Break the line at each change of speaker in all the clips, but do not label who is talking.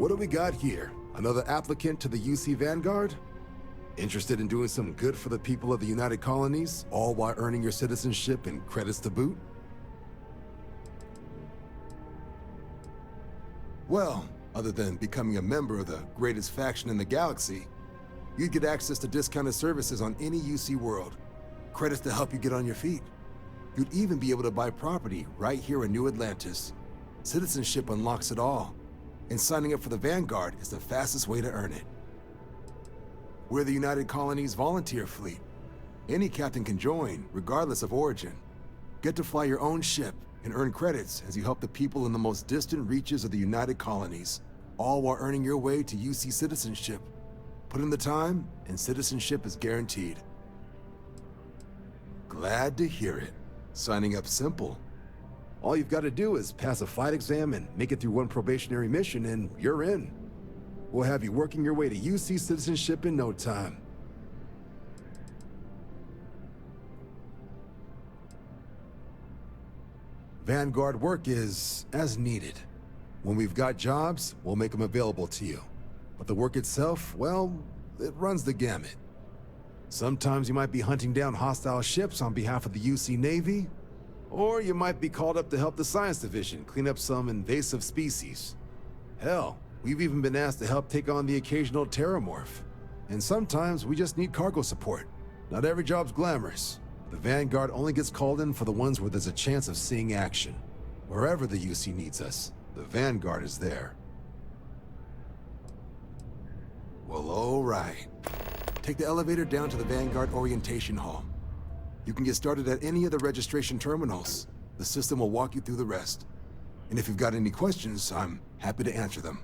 What do we got here? Another applicant to the UC Vanguard? Interested in doing some good for the people of the United Colonies, all while earning your citizenship and credits to boot? Well, other than becoming a member of the greatest faction in the galaxy, you'd get access to discounted services on any UC world, credits to help you get on your feet. You'd even be able to buy property right here in New Atlantis. Citizenship unlocks it all, and signing up for the Vanguard is the fastest way to earn it. We're the United Colonies Volunteer Fleet. Any captain can join, regardless of origin. Get to fly your own ship and earn credits as you help the people in the most distant reaches of the United Colonies, all while earning your way to UC citizenship. Put in the time, and citizenship is guaranteed. Glad to hear it. Signing up's simple. All you've got to do is pass a flight exam and make it through one probationary mission, and you're in. We'll have you working your way to UC citizenship in no time. Vanguard work is as needed. When we've got jobs, we'll make them available to you. But the work itself, well, it runs the gamut. Sometimes you might be hunting down hostile ships on behalf of the UC Navy, or you might be called up to help the Science Division clean up some invasive species. Hell, we've even been asked to help take on the occasional terramorph. And sometimes we just need cargo support. Not every job's glamorous. The Vanguard only gets called in for the ones where there's a chance of seeing action. Wherever the UC needs us, the Vanguard is there. Well, all right. Take the elevator down to the Vanguard Orientation Hall. You can get started at any of the registration terminals. The system will walk you through the rest. And if you've got any questions, I'm happy to answer them.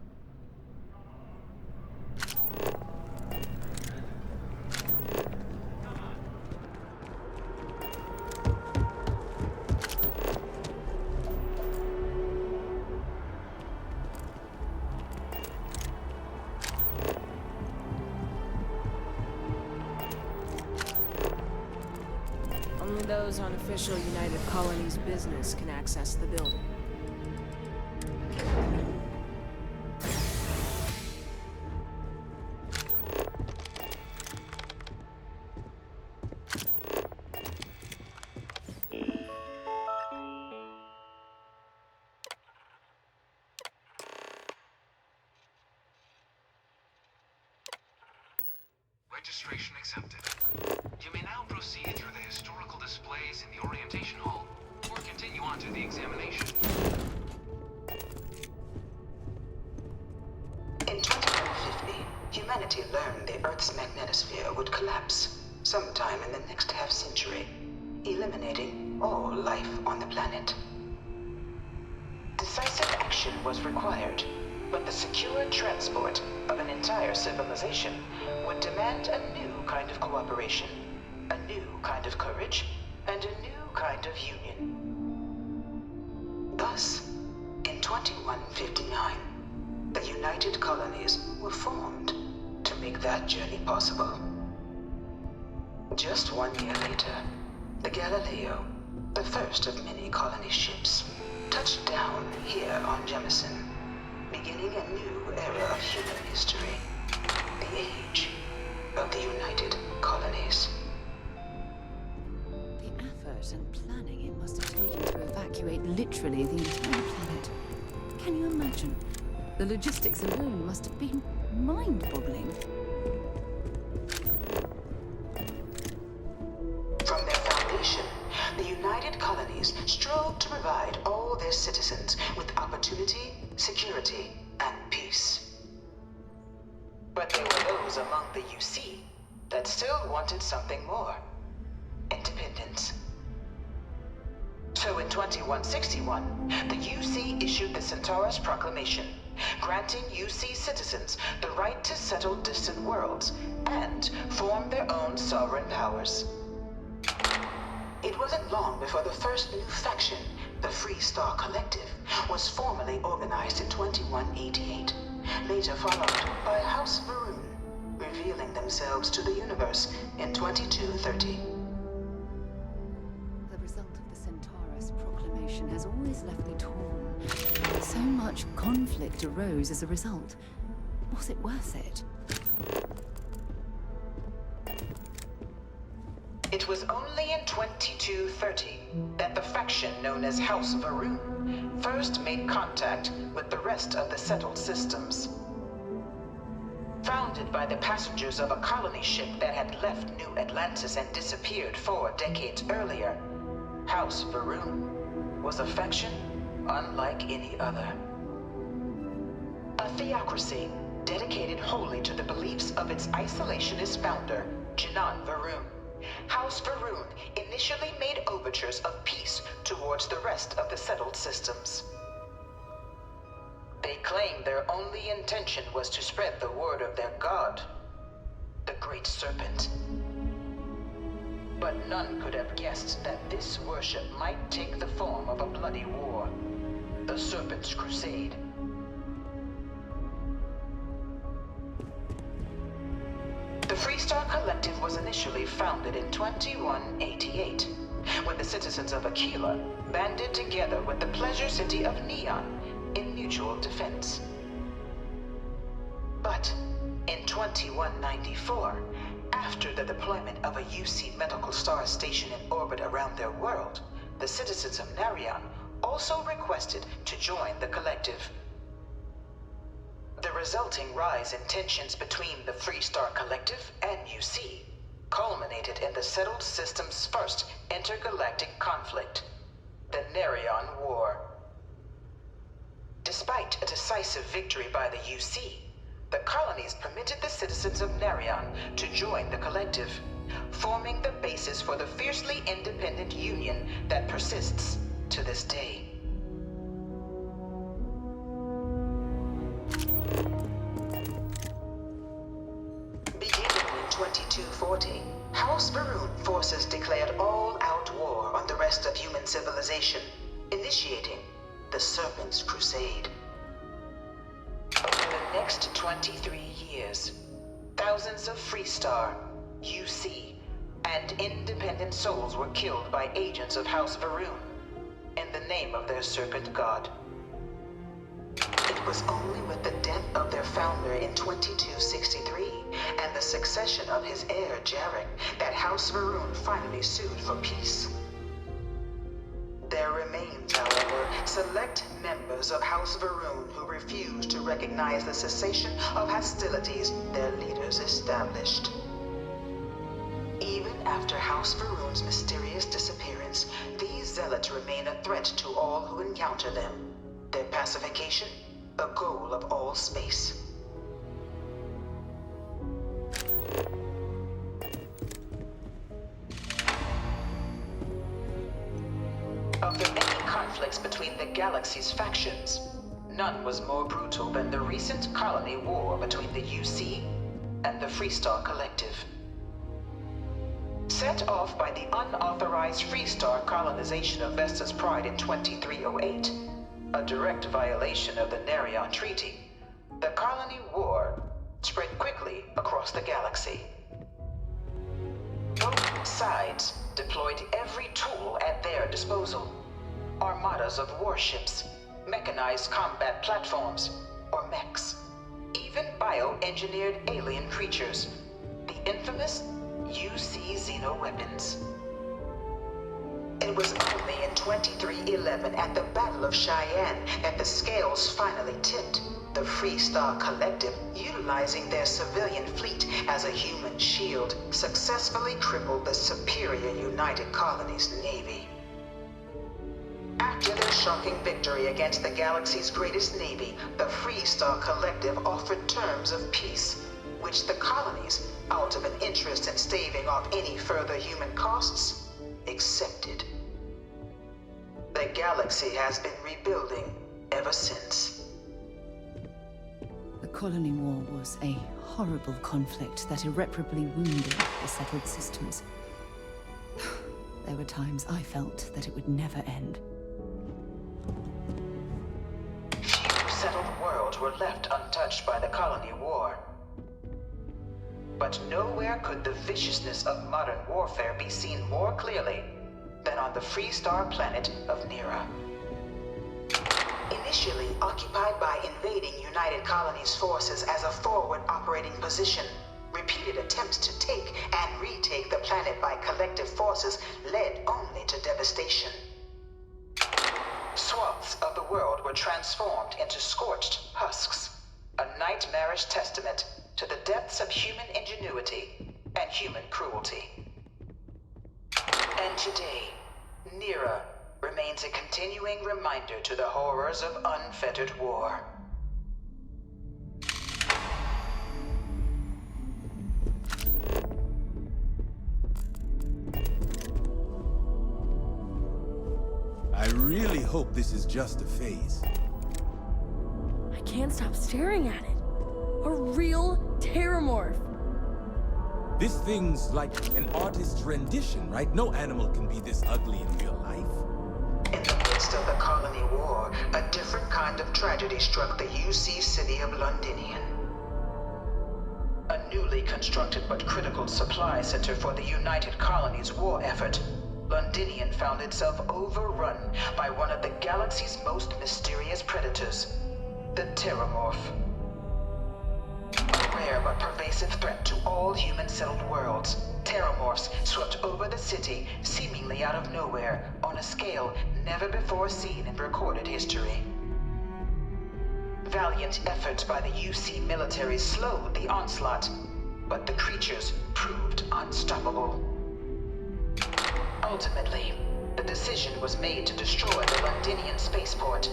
Only those on official United Colonies business can access the building.
Registration accepted. You may now proceed through the historical displays in the orientation hall, or continue on to the examination.
In 2150, humanity learned the Earth's magnetosphere would collapse sometime in the next half-century, eliminating all life on the planet. Decisive action was required, but the secure transport of an entire civilization would demand a new kind of cooperation, a new kind of courage, and a new kind of union. Thus, in 2159, the United Colonies were formed to make that journey possible. Just 1 year later, the Galileo, the first of many colony ships, touched down here on Jemison, beginning a new era of human history, the age of the United Colonies.
The effort and planning it must have taken to evacuate literally the entire planet. Can you imagine? The logistics alone must have been mind-boggling.
From their foundation, the United Colonies strove to provide all their citizens with opportunity, security, and peace. But there were those among the UC that still wanted something more: independence. So in 2161, the UC issued the Centaurus Proclamation, granting UC citizens the right to settle distant worlds and form their own sovereign powers. It wasn't long before the first new faction, the Free Star Collective, was formally organized in 2188, later followed by House Varun, revealing themselves to the universe in 2230.
The result of the Centaurus Proclamation has always left me torn. So much conflict arose as a result. Was it worth it?
It was only in 2230 that the faction known as House Va'ruun first made contact with the rest of the settled systems. Founded by the passengers of a colony ship that had left New Atlantis and disappeared 4 decades earlier, House Va'ruun was a faction unlike any other. A theocracy dedicated wholly to the beliefs of its isolationist founder, Jinan Va'ruun. House Va'ruun initially made overtures of peace towards the rest of the settled systems. They claimed their only intention was to spread the word of their god, the Great Serpent. But none could have guessed that this worship might take the form of a bloody war, the Serpent's Crusade. The Freestar Collective was initially founded in 2188, when the citizens of Aquila banded together with the pleasure city of Neon in mutual defense. But in 2194, after the deployment of a UC medical star station in orbit around their world, the citizens of Narion also requested to join the collective. The resulting rise in tensions between the Freestar Collective and UC culminated in the settled system's first intergalactic conflict, the Narion War. Despite a decisive victory by the UC, the colonies permitted the citizens of Narion to join the collective, forming the basis for the fiercely independent union that persists to this day. Beginning in 2240, House Va'ruun forces declared all-out war on the rest of human civilization, initiating the Serpent's Crusade. Over the next 23 years, thousands of Freestar, UC, and independent souls were killed by agents of House Va'ruun in the name of their serpent god. It was only with the death of their founder in 2263 and the succession of his heir, Jarek, that House Va'ruun finally sued for peace. There remains, however, select members of House Va'ruun who refuse to recognize the cessation of hostilities their leaders established. Even after House Va'ruun's mysterious disappearance, these zealots remain a threat to all who encounter them. Their pacification, a goal of all space. Of the many conflicts between the galaxy's factions, none was more brutal than the recent colony war between the UC and the Freestar Collective. Set off by the unauthorized Freestar colonization of Vesta's Pride in 2308, a direct violation of the Narion Treaty, the colony war spread quickly across the galaxy. Both sides deployed every tool at their disposal. Armadas of warships, mechanized combat platforms, or mechs, even bioengineered alien creatures, the infamous UC xeno-weapons. It was only in 2311 at the Battle of Cheyenne that the scales finally tipped, the Freestar Collective, utilizing their civilian fleet as a human shield, successfully crippled the superior United Colonies Navy. After their shocking victory against the galaxy's greatest navy, the Freestar Collective offered terms of peace, which the colonies, out of an interest in staving off any further human costs, accepted. The galaxy has been rebuilding ever since.
The colony war was a horrible conflict that irreparably wounded the settled systems. There were times I felt that it would never end.
Few settled worlds were left untouched by the colony war. But nowhere could the viciousness of modern warfare be seen more clearly than on the Freestar planet of Nera. Initially occupied by invading United Colonies forces as a forward operating position, repeated attempts to take and retake the planet by collective forces led only to devastation. Swaths of the world were transformed into scorched husks, a nightmarish testament to the depths of human ingenuity and human cruelty. And today, Nira remains a continuing reminder to the horrors of unfettered war.
I really hope this is just a phase.
I can't stop staring at it. A real terramorph.
This thing's like an artist's rendition, right? No animal can be this ugly in real life.
In the midst of the colony war, a different kind of tragedy struck the UC city of Londinian. A newly constructed but critical supply center for the United Colonies war effort, Londinian found itself overrun by one of the galaxy's most mysterious predators, the Terramorph. A rare but pervasive threat to all human-settled worlds, Terramorphs swept over the city seemingly out of nowhere on a scale never before seen in recorded history. Valiant efforts by the UC military slowed the onslaught, but the creatures proved unstoppable. Ultimately, the decision was made to destroy the Londinian spaceport,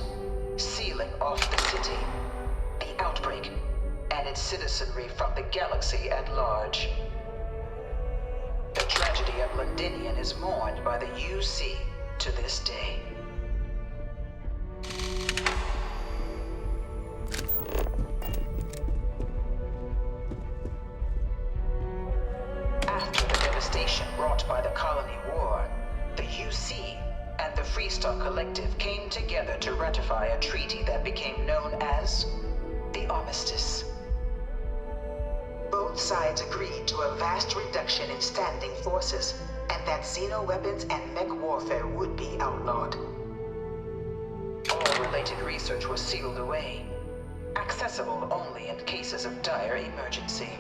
sealing off the city, the outbreak, and its citizenry from the galaxy at large. The tragedy of Londinian is mourned by the UC to this day. After the devastation wrought by the colony war, the UC and the Freestar Collective came together to ratify a treaty that became known as the Armistice. Both sides agreed to a vast reduction in standing forces, and that xeno-weapons and mech warfare would be outlawed. All related research was sealed away, accessible only in cases of dire emergency.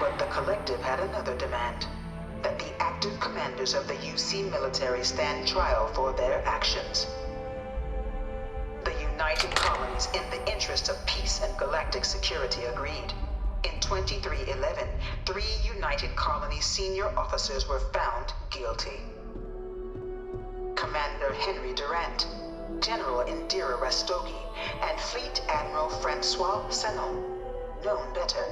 But the Collective had another demand, that the active commanders of the UC military stand trial for their actions. The United Colonies, in the interest of peace and galactic security, agreed. In 2311, 3 United Colonies senior officers were found guilty. Commander Henry Durant, General Indira Rastogi, and Fleet Admiral Francois Sanon, known better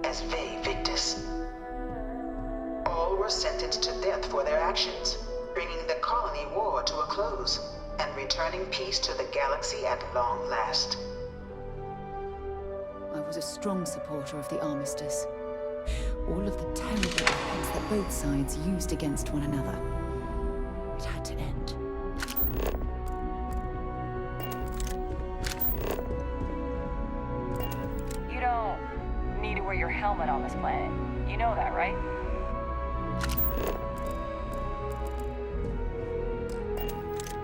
as Ve Victus. All were sentenced to death for their actions, bringing the colony war to a close and returning peace to the galaxy at long last.
I was a strong supporter of the armistice. All of the terrible weapons that both sides used against one another. It had to end.
You don't need to wear your helmet on this planet. You know that, right?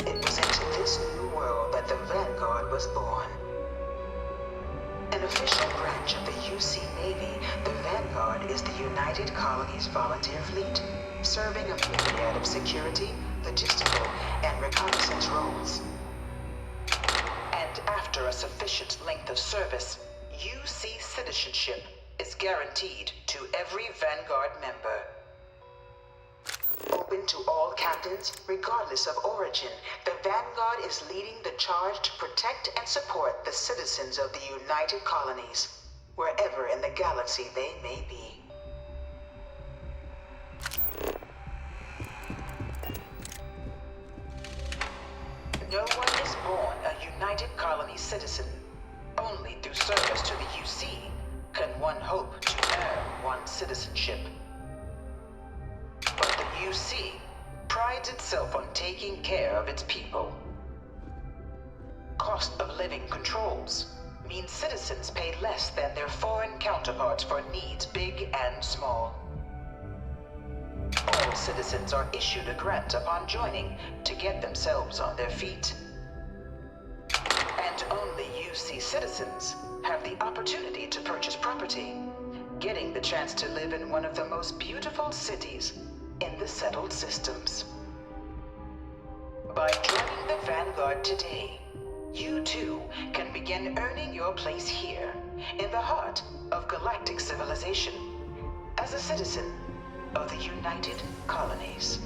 It was into this new world that the Vanguard was born. An official branch of the UC Navy, the Vanguard is the United Colonies Volunteer Fleet, serving a myriad of security, logistical, and reconnaissance roles. And after a sufficient length of service, UC citizenship is guaranteed to every Vanguard member. Open to all captains, regardless of origin, the Vanguard is leading the charge to protect and support the citizens of the United Colonies, wherever in the galaxy they may be. No one is born a United Colonies citizen. Only through service to the UC can one hope to earn one's citizenship. But the UC prides itself on taking care of its people. Cost of living controls mean citizens pay less than their foreign counterparts for needs big and small. All citizens are issued a grant upon joining to get themselves on their feet. UC citizens have the opportunity to purchase property, getting the chance to live in one of the most beautiful cities in the settled systems. By joining the Vanguard today, you too can begin earning your place here, in the heart of galactic civilization, as a citizen of the United Colonies.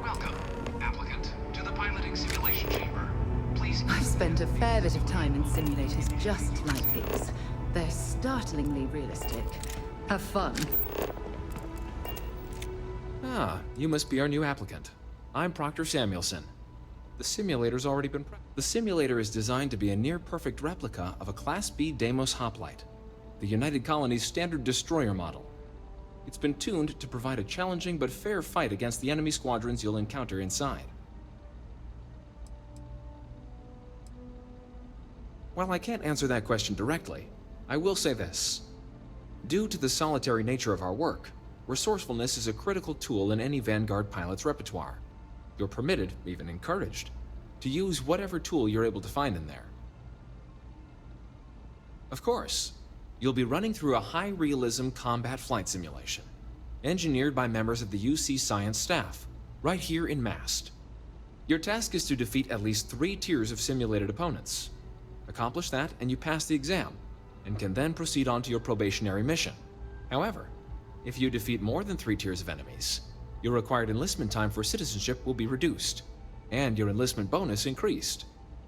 Welcome, applicant, to the piloting simulation chamber. Please.
I've spent a fair bit of time in simulators just like these. They're startlingly realistic. Have fun.
Ah, you must be our new applicant. I'm Proctor Samuelson. The simulator's already been prepped. The simulator is designed to be a near-perfect replica of a Class B Deimos hoplite, the United Colony's standard destroyer model. It's been tuned to provide a challenging but fair fight against the enemy squadrons you'll encounter inside. While I can't answer that question directly, I will say this. Due to the solitary nature of our work, resourcefulness is a critical tool in any Vanguard pilot's repertoire. You're permitted, even encouraged, to use whatever tool you're able to find in there. Of course, you'll be running through a high-realism combat flight simulation, engineered by members of the UC science staff, right here in MAST. Your task is to defeat at least 3 tiers of simulated opponents. Accomplish that and you pass the exam, and can then proceed on to your probationary mission. However, if you defeat more than 3 tiers of enemies, your required enlistment time for citizenship will be reduced, and your enlistment bonus increased.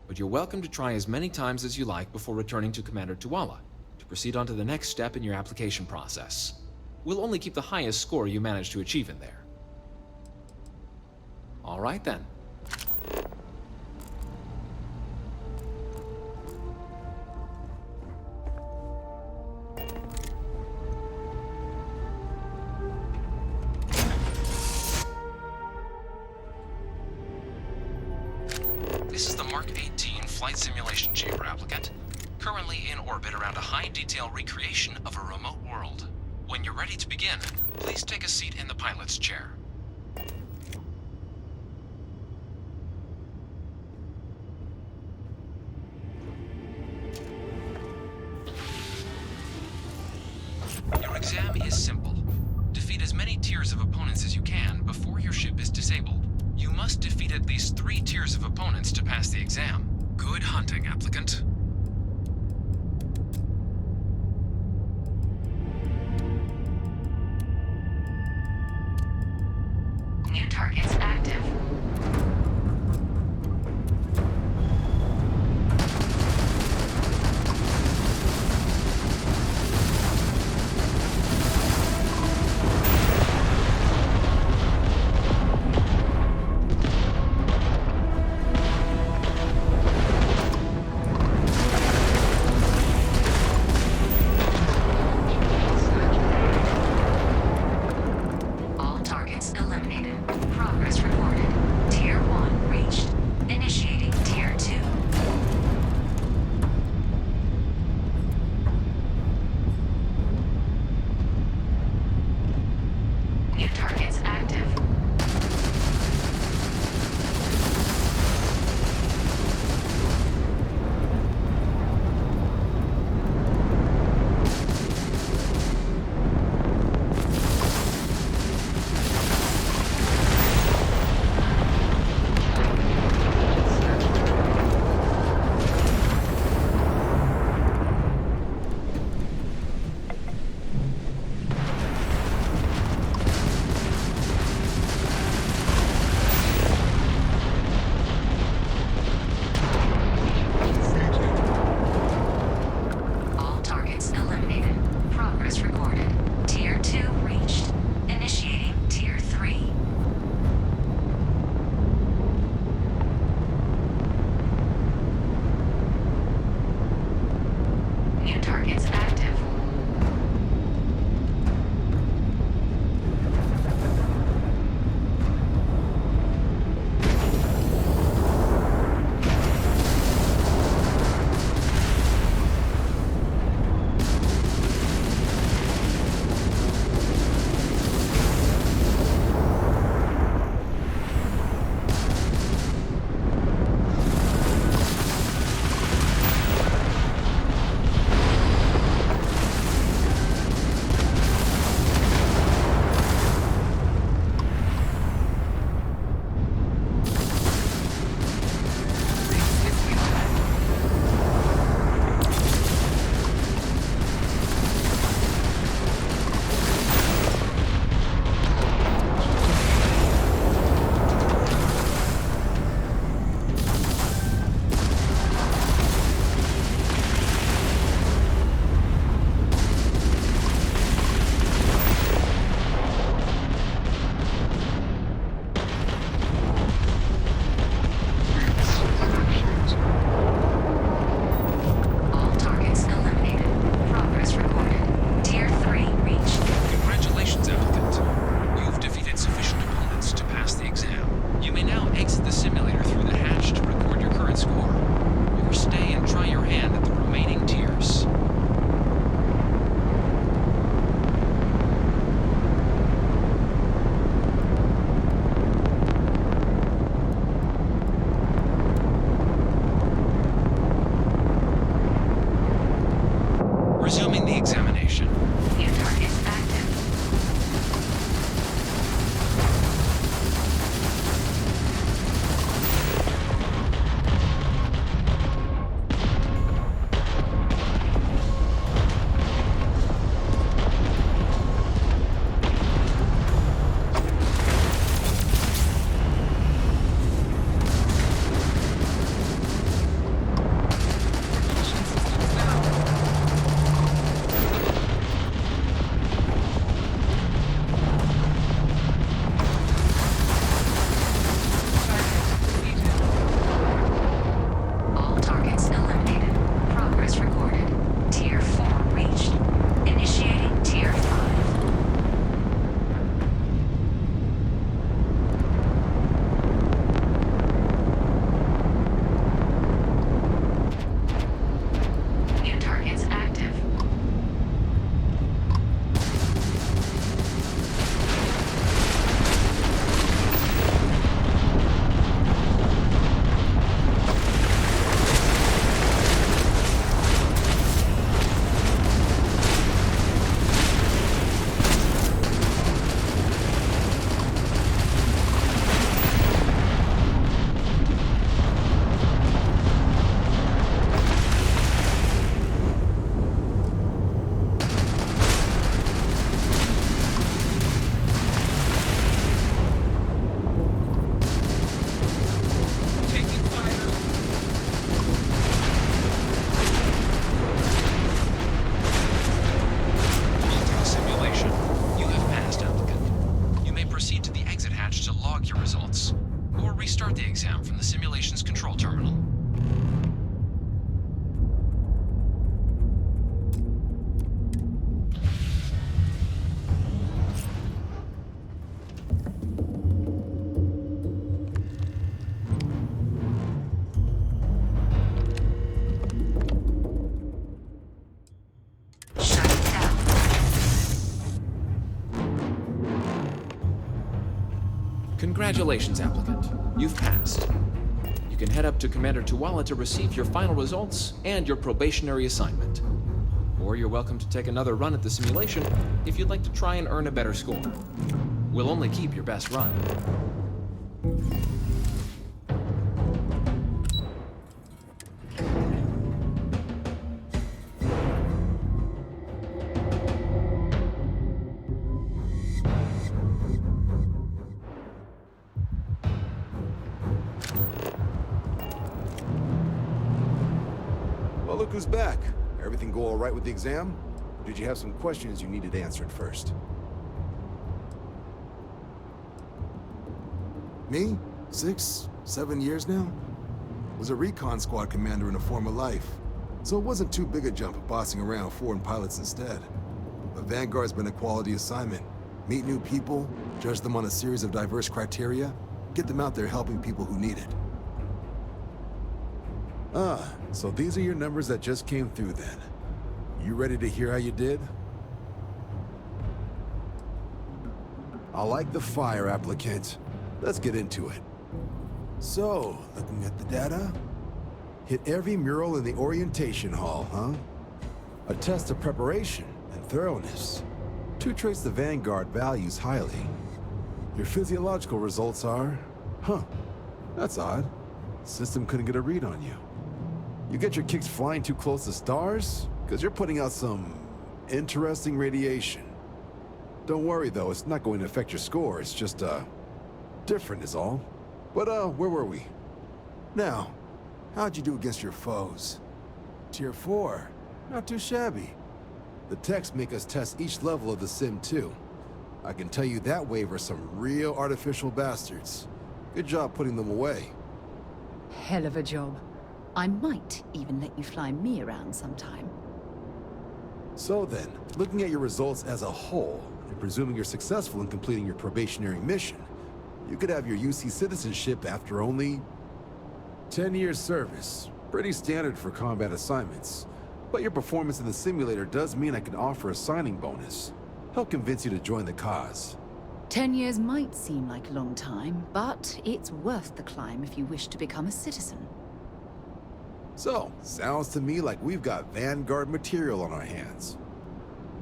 But you're welcome to try as many times as you like before returning to Commander Tuala to proceed on to the next step in your application process. We'll only keep the highest score you manage to achieve in there. All right then. This is the Mark 18 Flight Simulation Chamber applicant, currently in orbit around a high-detail recreation of a remote world. When you're ready to begin, please take a seat in the pilot's chair. Your exam is simple. Defeat as many tiers of opponents as you can before your ship is disabled. You must defeat at least 3 tiers of opponents to pass the exam. Good hunting, applicant.
New targets active.
Congratulations, applicant. You've passed. You can head up to Commander Tuwala to receive your final results and your probationary assignment. Or you're welcome to take another run at the simulation if you'd like to try and earn a better score. We'll only keep your best run.
Well, look who's back. Everything go all right with the exam? Or did you have some questions you needed answered first? Me? 6, 7 years now? Was a recon squad commander in a former life, so it wasn't too big a jump bossing around foreign pilots instead. But Vanguard's been a quality assignment. Meet new people, judge them on a series of diverse criteria, get them out there helping people who need it. Ah, so these are your numbers that just came through then. You ready to hear how you did? I like the fire, applicant. Let's get into it. So, looking at the data, hit every mural in the orientation hall, huh? A test of preparation and thoroughness. 2 traits the Vanguard values highly. Your physiological results are, that's odd. System couldn't get a read on you. You get your kicks flying too close to stars? Because you're putting out some interesting radiation. Don't worry though, it's not going to affect your score, it's just, different is all. But, where were we? Now, how'd you do against your foes? Tier 4, not too shabby. The techs make us test each level of the sim too. I can tell you that wave are some real artificial bastards. Good job putting them away.
Hell of a job. I might even let you fly me around sometime.
So then, looking at your results as a whole, and presuming you're successful in completing your probationary mission, you could have your UC citizenship after only 10 years service. Pretty standard for combat assignments. But your performance in the simulator does mean I can offer a signing bonus. Help convince you to join the cause.
10 years might seem like a long time, but it's worth the climb if you wish to become a citizen.
So, sounds to me like we've got Vanguard material on our hands.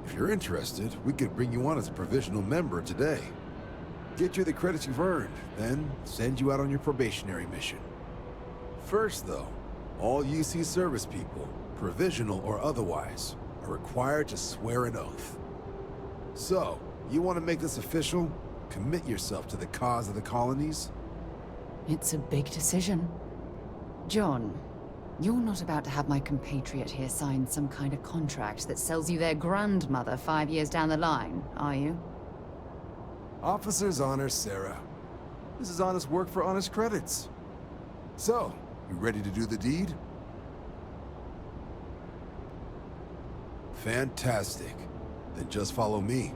If you're interested, we could bring you on as a provisional member today. Get you the credits you've earned, then send you out on your probationary mission. First though, all UC service people, provisional or otherwise, are required to swear an oath. So, you want to make this official? Commit yourself to the cause of the colonies?
It's a big decision. John, you're not about to have my compatriot here sign some kind of contract that sells you their grandmother 5 years down the line, are you?
Officer's honor, Sarah. This is honest work for honest credits. So, you ready to do the deed? Fantastic. Then just follow me.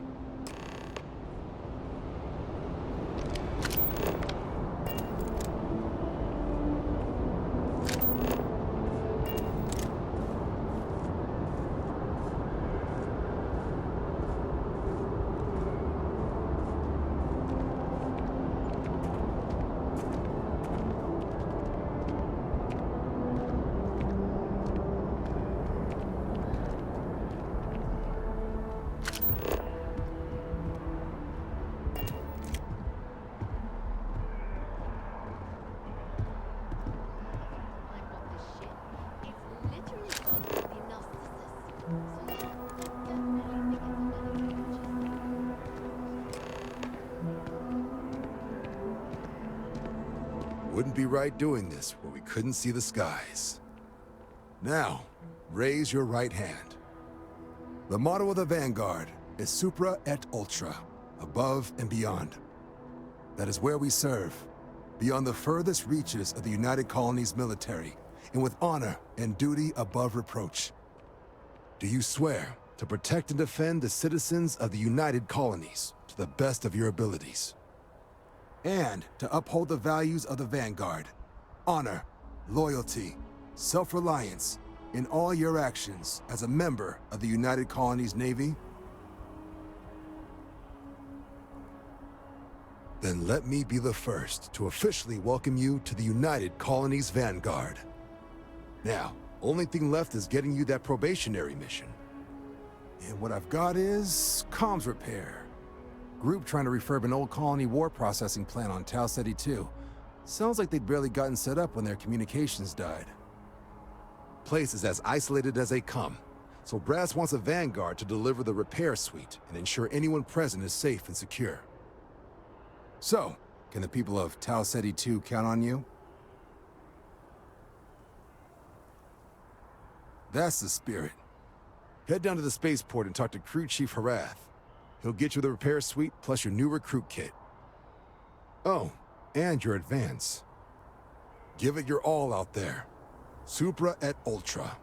Wouldn't be right doing this where we couldn't see the skies. Now, raise your right hand. The motto of the Vanguard is Supra et Ultra, above and beyond. That is where we serve, beyond the furthest reaches of the United Colonies military, and with honor and duty above reproach. Do you swear to protect and defend the citizens of the United Colonies to the best of your abilities? And to uphold the values of the Vanguard, honor, loyalty, self-reliance, in all your actions as a member of the United Colonies Navy? Then let me be the first to officially welcome you to the United Colonies Vanguard. Now, only thing left is getting you that probationary mission. And what I've got is comms repair. Group trying to refurb an old colony war processing plant on Tau Ceti 2. Sounds like they'd barely gotten set up when their communications died. Place is as isolated as they come, so Brass wants a Vanguard to deliver the repair suite and ensure anyone present is safe and secure. So, can the people of Tau Ceti 2 count on you? That's the spirit. Head down to the spaceport and talk to Crew Chief Harath. He'll get you the repair suite plus your new recruit kit. Oh, and your advance. Give it your all out there. Supra et Ultra.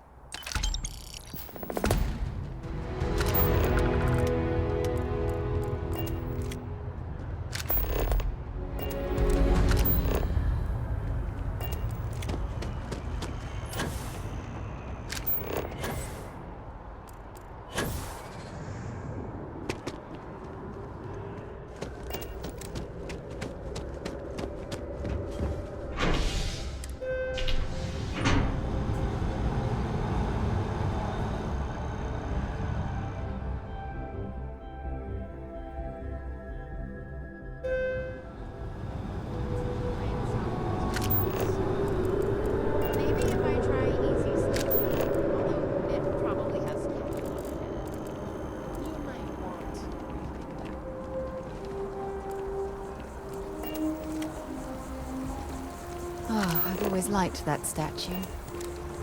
I've always liked that statue.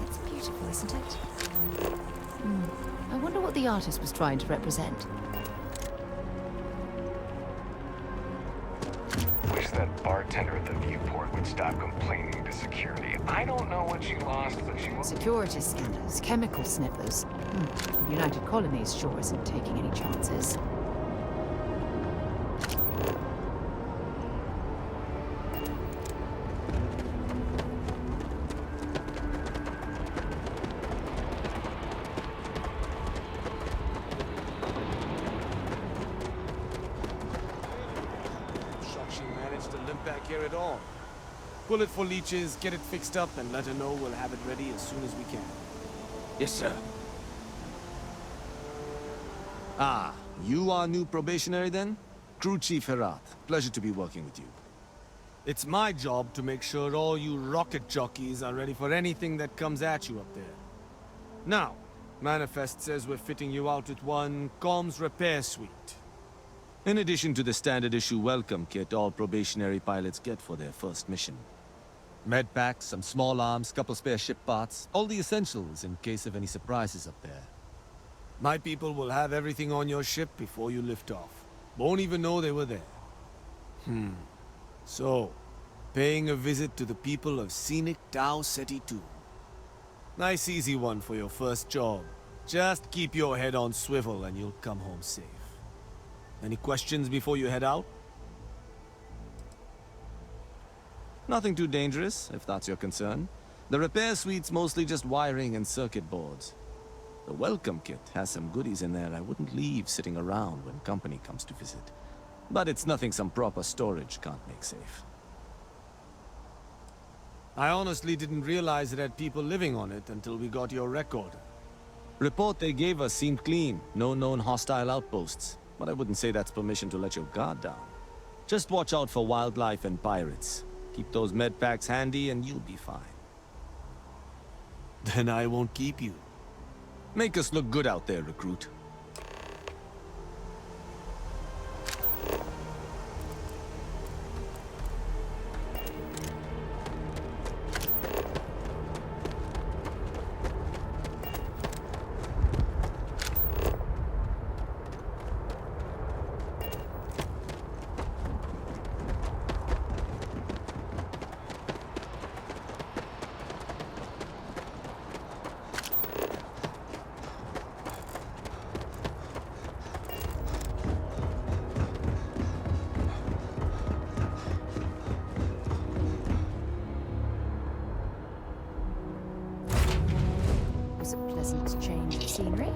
It's beautiful, isn't it? I wonder what the artist was trying to represent.
Wish that bartender at the viewport would stop complaining to security. I don't know what she lost, but she was...
Security scanners, chemical sniffers. United Colonies sure isn't taking any chances.
Pull it for leeches, get it fixed up, and let her know we'll have it ready as soon as we can.
Yes, sir.
Ah, you are new probationary then? Crew Chief Herath. Pleasure to be working with you. It's my job to make sure all you rocket jockeys are ready for anything that comes at you up there. Now, Manifest says we're fitting you out with one comms repair suite. In addition to the standard issue welcome kit all probationary pilots get for their first mission. Med packs, some small arms, couple spare ship parts, all the essentials in case of any surprises up there. My people will have everything on your ship before you lift off. Won't even know they were there. So, paying a visit to the people of scenic Tau Ceti 2. Nice easy one for your first job. Just keep your head on swivel and you'll come home safe. Any questions before you head out? Nothing too dangerous, if that's your concern. The repair suite's mostly just wiring and circuit boards. The welcome kit has some goodies in there I wouldn't leave sitting around when company comes to visit. But it's nothing some proper storage can't make safe. I honestly didn't realize it had people living on it until we got your record. Report they gave us seemed clean, no known hostile outposts. But I wouldn't say that's permission to let your guard down. Just watch out for wildlife and pirates. Keep those med packs handy and you'll be fine. Then I won't keep you. Make us look good out there, recruit.
A pleasant change of scenery.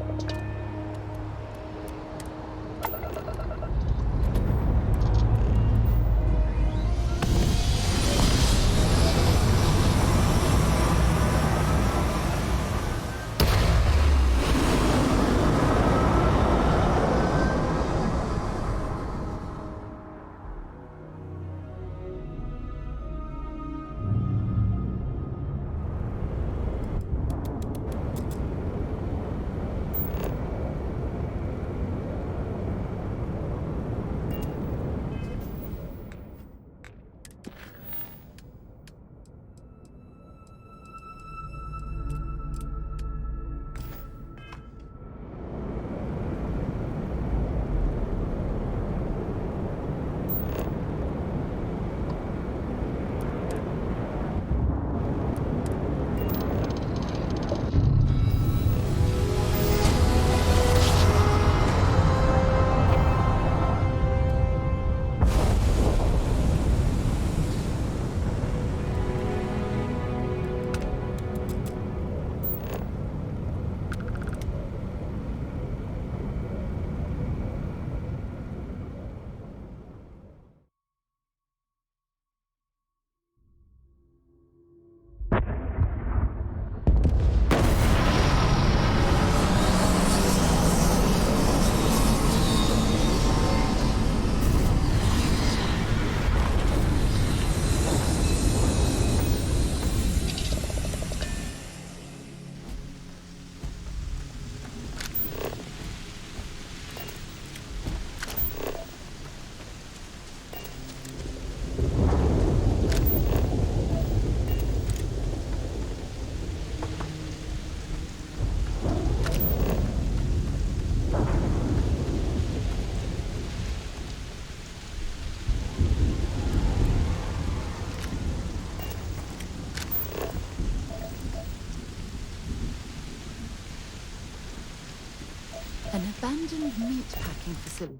An abandoned meat-packing facility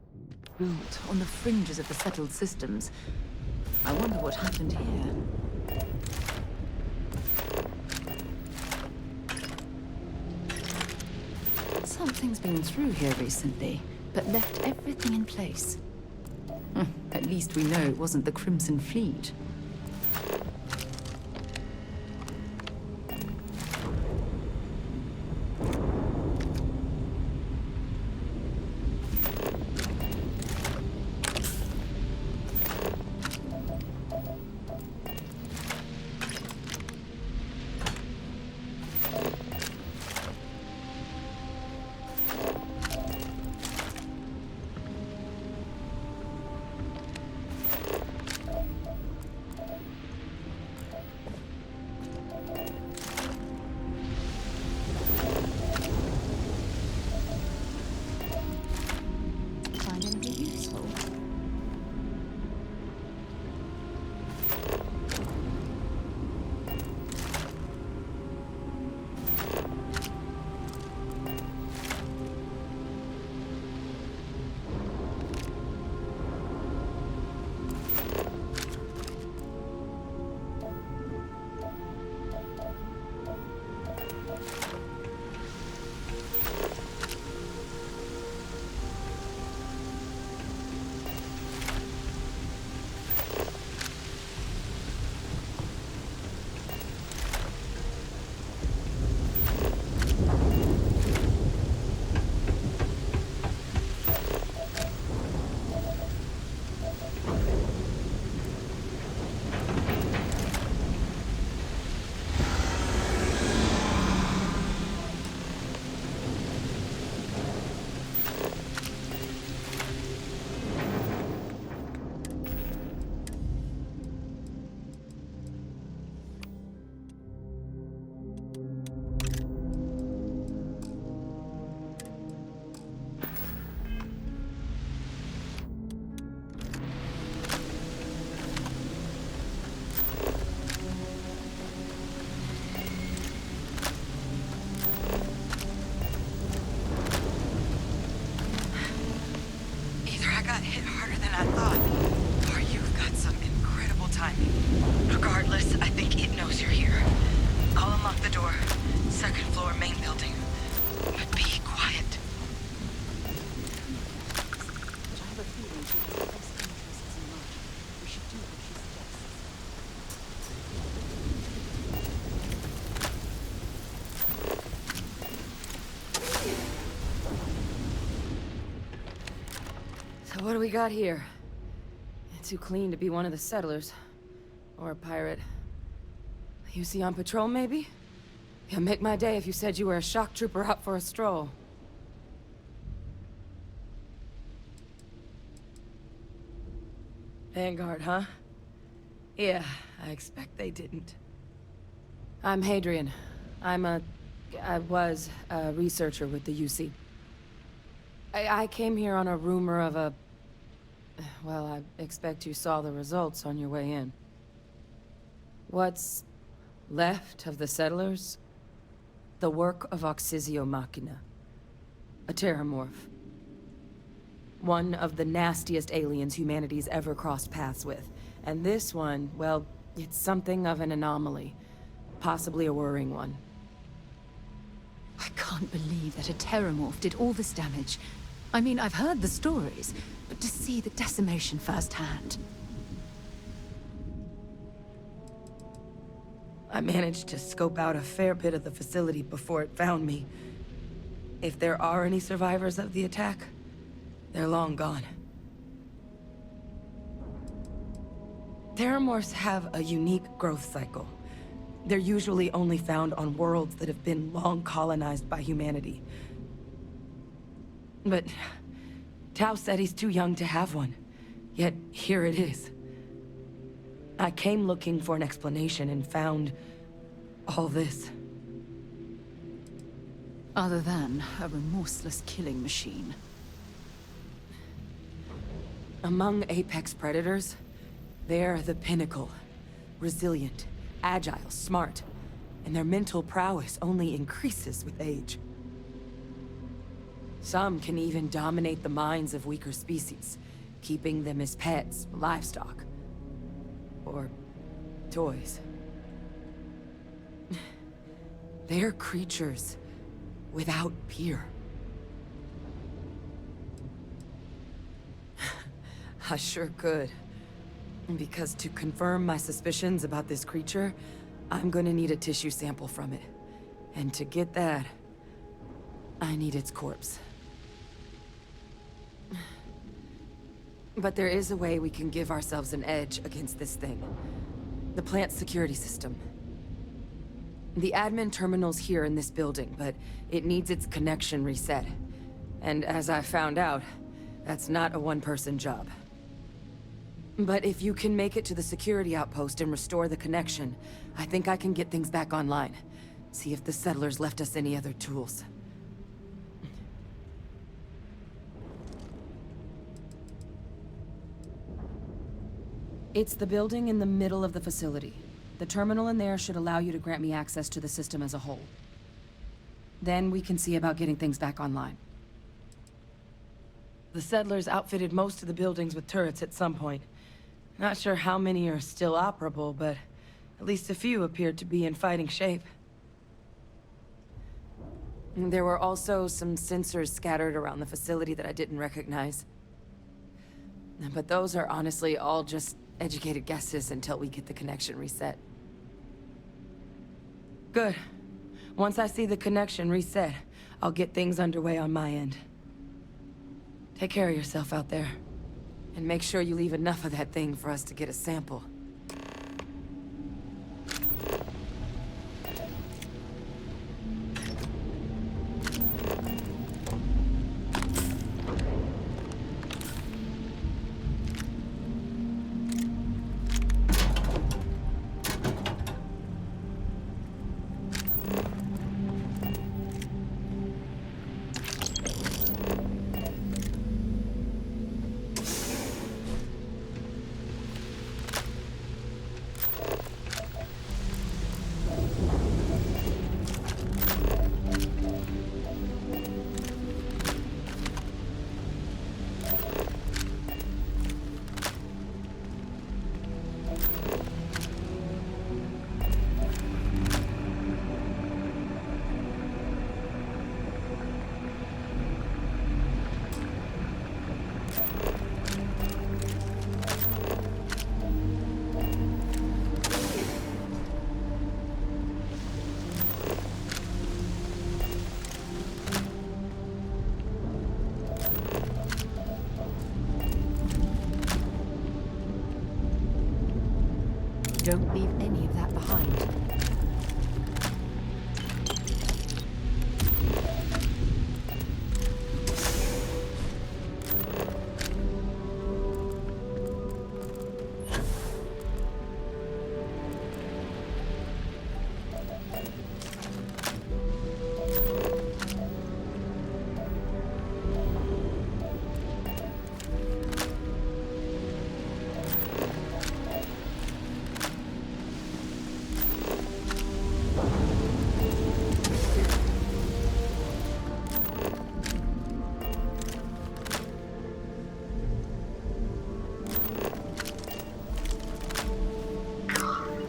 built on the fringes of the settled systems. I wonder what happened here. Something's been through here recently, but left everything in place. At least we know it wasn't the Crimson Fleet.
What do we got here? Too clean to be one of the settlers. Or a pirate. You see on patrol, maybe? It'd make my day if you said you were a shock trooper out for a stroll. Vanguard, huh? Yeah, I expect they didn't. I'm Hadrian. I was a researcher with the UC. I came here on a rumor of a... Well, I expect you saw the results on your way in. What's left of the settlers? The work of Oxysio Machina. A terramorph. One of the nastiest aliens humanity's ever crossed paths with. And this one, well, it's something of an anomaly. Possibly a worrying one.
I can't believe that a terramorph did all this damage. I mean, I've heard the stories, but to see the decimation firsthand.
I managed to scope out a fair bit of the facility before it found me. If there are any survivors of the attack, they're long gone. Terramorphs have a unique growth cycle. They're usually only found on worlds that have been long colonized by humanity. But Tao said he's too young to have one. Yet here it is. I came looking for an explanation and found all this.
Other than a remorseless killing machine.
Among apex predators, they're the pinnacle. Resilient, agile, smart. And their mental prowess only increases with age. Some can even dominate the minds of weaker species, keeping them as pets, livestock, or toys. They're creatures without peer. I sure could. Because to confirm my suspicions about this creature, I'm gonna need a tissue sample from it. And to get that, I need its corpse. But there is a way we can give ourselves an edge against this thing. The plant's security system. The admin terminal's here in this building, but it needs its connection reset. And as I found out, that's not a one-person job. But if you can make it to the security outpost and restore the connection, I think I can get things back online. See if the settlers left us any other tools. It's the building in the middle of the facility. The terminal in there should allow you to grant me access to the system as a whole. Then we can see about getting things back online. The settlers outfitted most of the buildings with turrets at some point. Not sure how many are still operable, but at least a few appeared to be in fighting shape. There were also some sensors scattered around the facility that I didn't recognize. But those are honestly all just educated guesses until we get the connection reset. Good. Once I see the connection reset, I'll get things underway on my end. Take care of yourself out there. And make sure you leave enough of that thing for us to get a sample.
Don't leave any of that behind.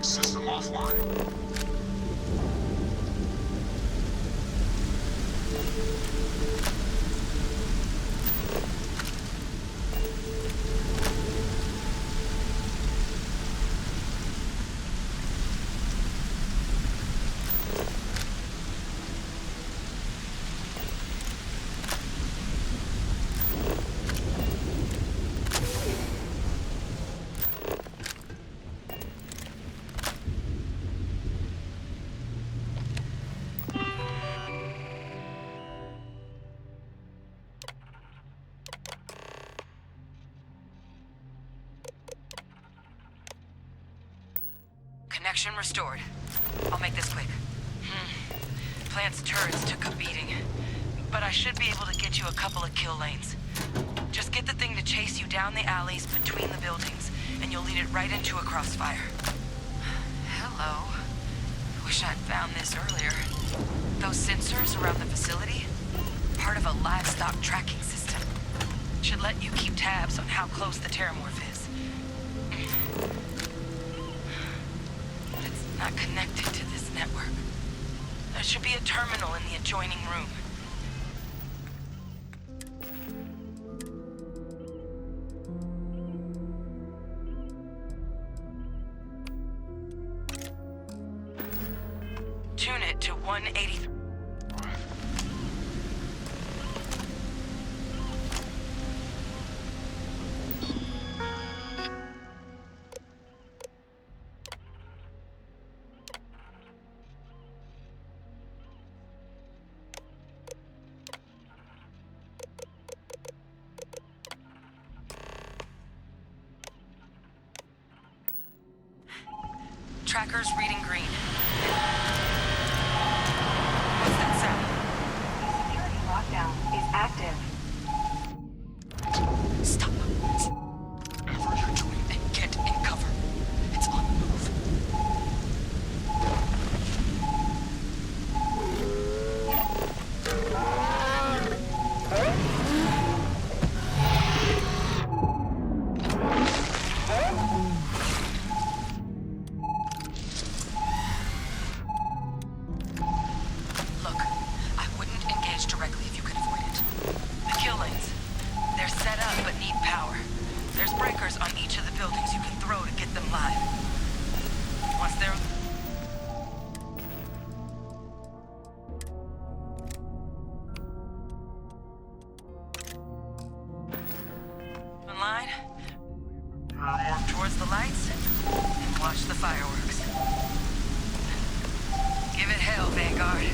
System offline.
Connection restored. I'll make this quick. Plant's turrets took a beating, but I should be able to get you a couple of kill lanes. Just get the thing to chase you down the alleys between the buildings, and you'll lead it right into a crossfire. Hello. Wish I'd found this earlier. Those sensors around the facility? part of a livestock tracking system. It should let you keep tabs on how close the Terramorph is. But it's not connected to this network. There should be a terminal in the adjoining room. Tune it to 183. Tracker's reading green. What's that sound?
Security lockdown is active.
Stop. Whatever you're doing, and get in cover. It's on the move. Look, I wouldn't engage directly if you could avoid it. The kill lanes. They're set up but need power. There's breakers on each of the buildings you can throw to get them live. Once they're... online, walk towards the lights and watch the fireworks. Give it hell, Vanguard.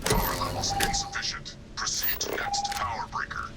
Power levels insufficient. Proceed to next power breaker.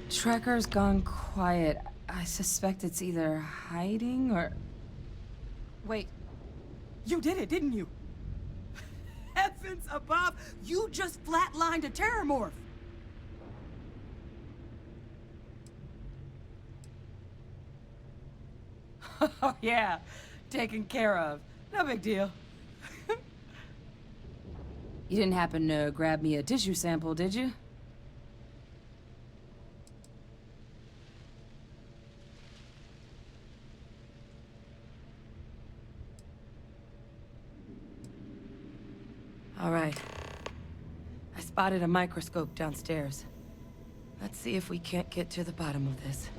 Tracker's gone quiet. I suspect it's either hiding or... Wait. You did it, didn't you? Heavens above! You just flatlined a terramorph! Oh yeah, taken care of. No big deal. You didn't happen to grab me a tissue sample, did you? All right. I spotted a microscope downstairs. Let's see if we can't get to the bottom of this.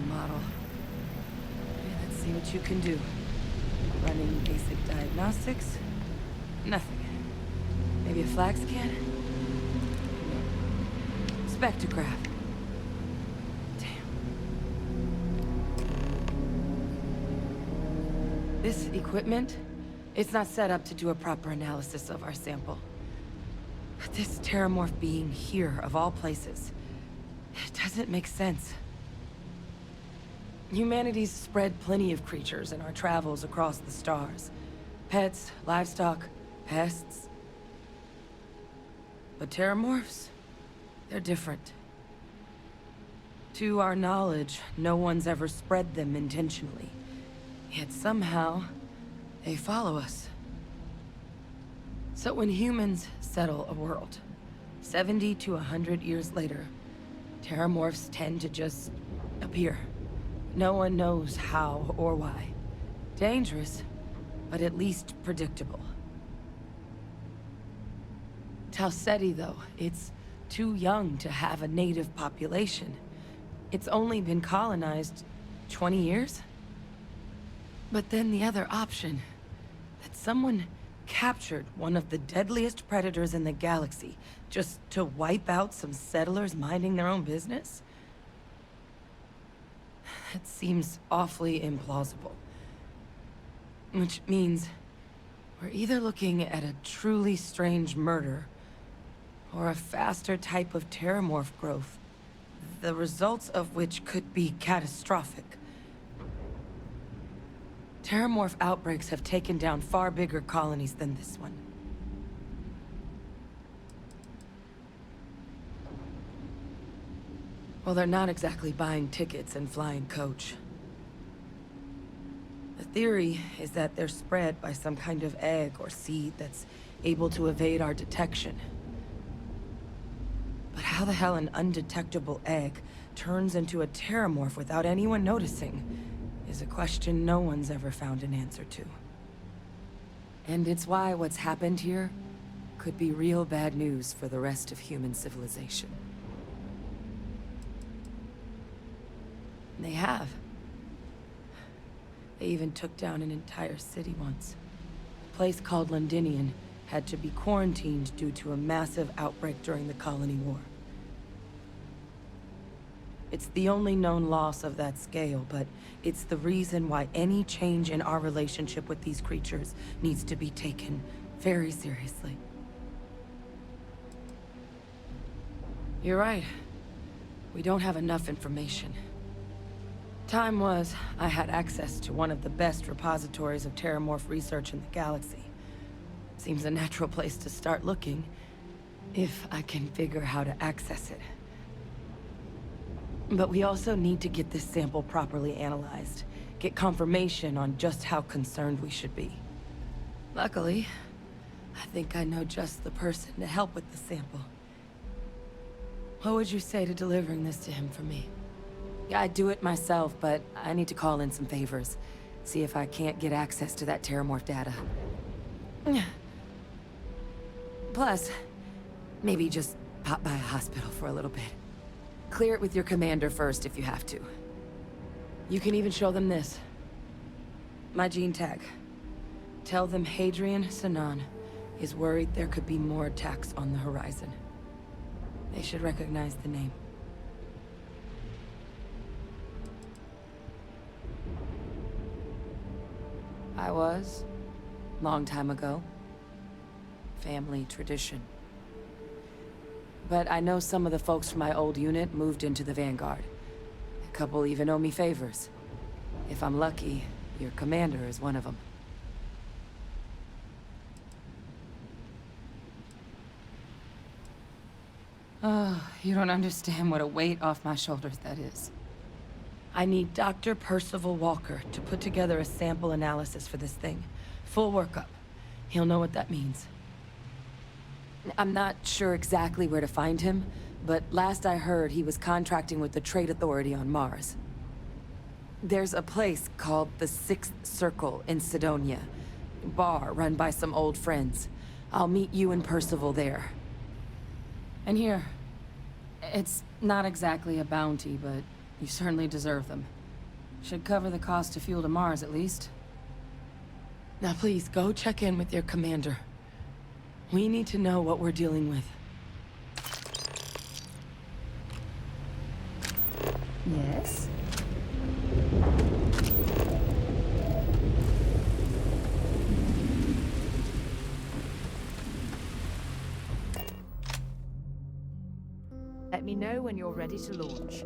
Model. Okay, let's see what you can do. Running basic diagnostics. Nothing. Maybe a flag scan? Spectrograph. Damn. This equipment, it's not set up to do a proper analysis of our sample. But this terramorph being here, of all places, it doesn't make sense. Humanity's spread plenty of creatures in our travels across the stars. Pets, livestock, pests. But terramorphs, they're different. To our knowledge, no one's ever spread them intentionally. Yet somehow, they follow us. So when humans settle a world, 70 to 100 years later, terramorphs tend to just appear. No one knows how or why. Dangerous, but at least predictable. Tau Ceti, though, it's too young to have a native population. It's only been colonized 20 years? But then the other option, that someone captured one of the deadliest predators in the galaxy just to wipe out some settlers minding their own business? That seems awfully implausible. Which means we're either looking at a truly strange murder or a faster type of terramorph growth, the results of which could be catastrophic. Terramorph outbreaks have taken down far bigger colonies than this one. Well, they're not exactly buying tickets and flying coach. The theory is that they're spread by some kind of egg or seed that's able to evade our detection. But how the hell an undetectable egg turns into a terramorph without anyone noticing is a question no one's ever found an answer to. And it's why what's happened here could be real bad news for the rest of human civilization. They have. They even took down an entire city once. A place called Londinium had to be quarantined due to a massive outbreak during the Colony War. It's the only known loss of that scale, but it's the reason why any change in our relationship with these creatures needs to be taken very seriously. You're right. We don't have enough information. Time was, I had access to one of the best repositories of terramorph research in the galaxy. Seems a natural place to start looking, if I can figure how to access it. But we also need to get this sample properly analyzed, get confirmation on just how concerned we should be. Luckily, I think I know just the person to help with the sample. What would you say to delivering this to him for me? Yeah, I'd do it myself, but I need to call in some favors. See if I can't get access to that Terramorph data. Plus, maybe just pop by a hospital for a little bit. Clear it with your commander first if you have to. You can even show them this. My gene tag. Tell them Hadrian Sanan is worried there could be more attacks on the horizon. They should recognize the name. I was. Long time ago. Family tradition. But I know some of the folks from my old unit moved into the Vanguard. A couple even owe me favors. If I'm lucky, your commander is one of them. Oh, you don't understand what a weight off my shoulders that is. I need Dr. Percival Walker to put together a sample analysis for this thing. Full workup. He'll know what that means. I'm not sure exactly where to find him, but last I heard he was contracting with the Trade Authority on Mars. There's a place called the Sixth Circle in Sidonia. Bar run by some old friends. I'll meet you and Percival there. And here. It's not exactly a bounty, but you certainly deserve them. Should cover the cost of fuel to Mars, at least. Now please, go check in with your commander. We need to know what we're dealing with.
Yes?
Let me know when you're ready to launch.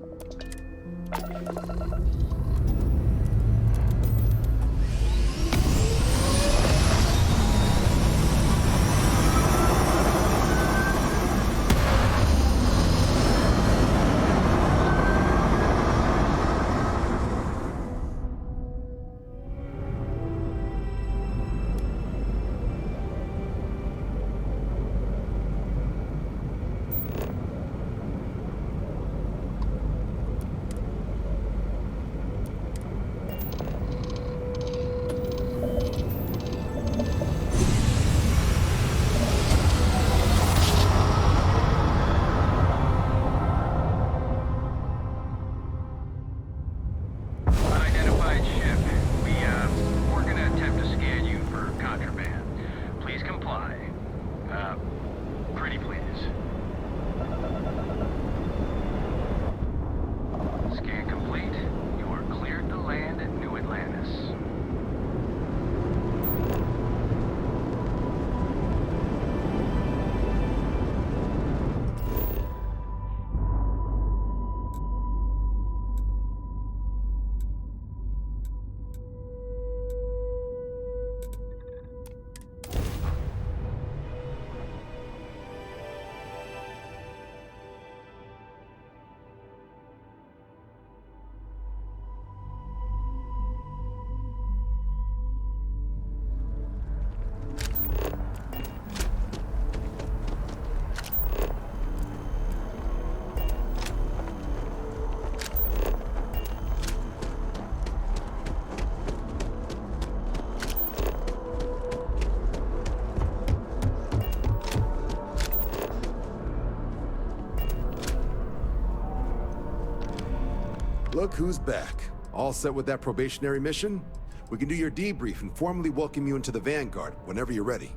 Look who's back. All set with that probationary mission? We can do your debrief and formally welcome you into the Vanguard whenever you're ready.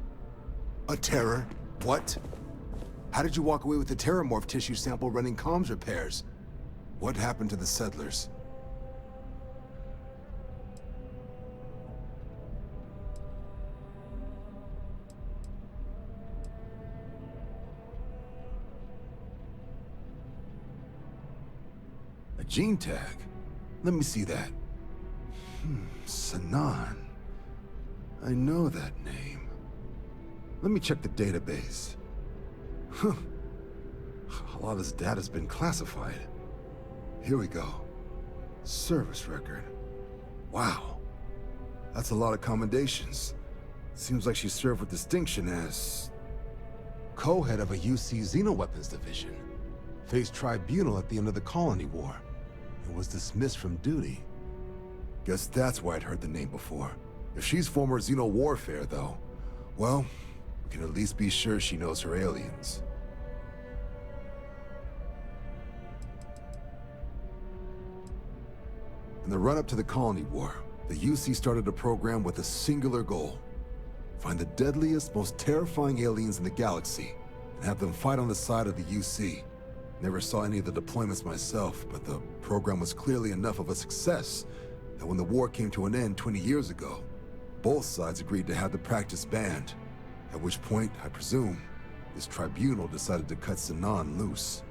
A terror? What? How did you walk away with the Terramorph tissue sample running comms repairs? What happened to the settlers? A gene tag? Let me see that. Sanan. I know that name. Let me check the database. Huh. A lot of this data's been classified. Here we go. Service record. Wow. That's a lot of commendations. Seems like she served with distinction as co-head of a UC Xenoweapons division. Faced tribunal at the end of the Colony War and was dismissed from duty. Guess that's why I'd heard the name before. If she's former Xeno warfare, though, well, we can at least be sure she knows her aliens. In the run-up to the Colony War, the UC started a program with a singular goal. Find the deadliest, most terrifying aliens in the galaxy, and have them fight on the side of the UC. Never saw any of the deployments myself, but the program was clearly enough of a success that when the war came to an end 20 years ago, both sides agreed to have the practice banned. At which point, I presume, this tribunal decided to cut Sinan loose.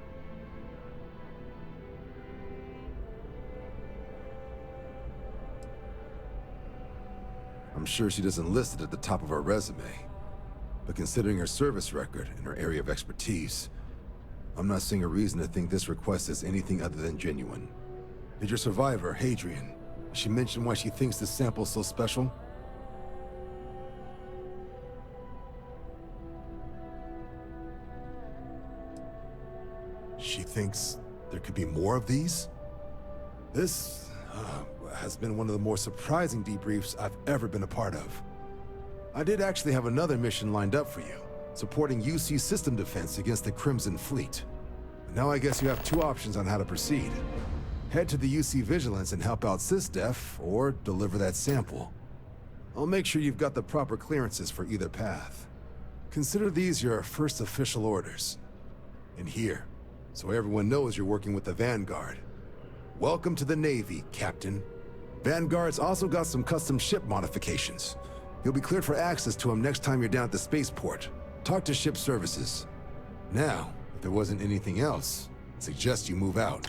I'm sure she doesn't list it at the top of her resume, but considering her service record and her area of expertise, I'm not seeing a reason to think this request is anything other than genuine. Did your survivor, Hadrian, she mention why she thinks this sample's so special? She thinks there could be more of these? This has been one of the more surprising debriefs I've ever been a part of. I did actually have another mission lined up for you, supporting UC system defense against the Crimson Fleet. But now I guess you have two options on how to proceed. Head to the UC Vigilance and help out SysDef, or deliver that sample. I'll make sure you've got the proper clearances for either path. Consider these your first official orders. And here, so everyone knows you're working with the Vanguard. Welcome to the Navy, Captain. Vanguard's also got some custom ship modifications. You'll be cleared for access to them next time you're down at the spaceport. Talk to ship services. Now, if there wasn't anything else, I'd suggest you move out.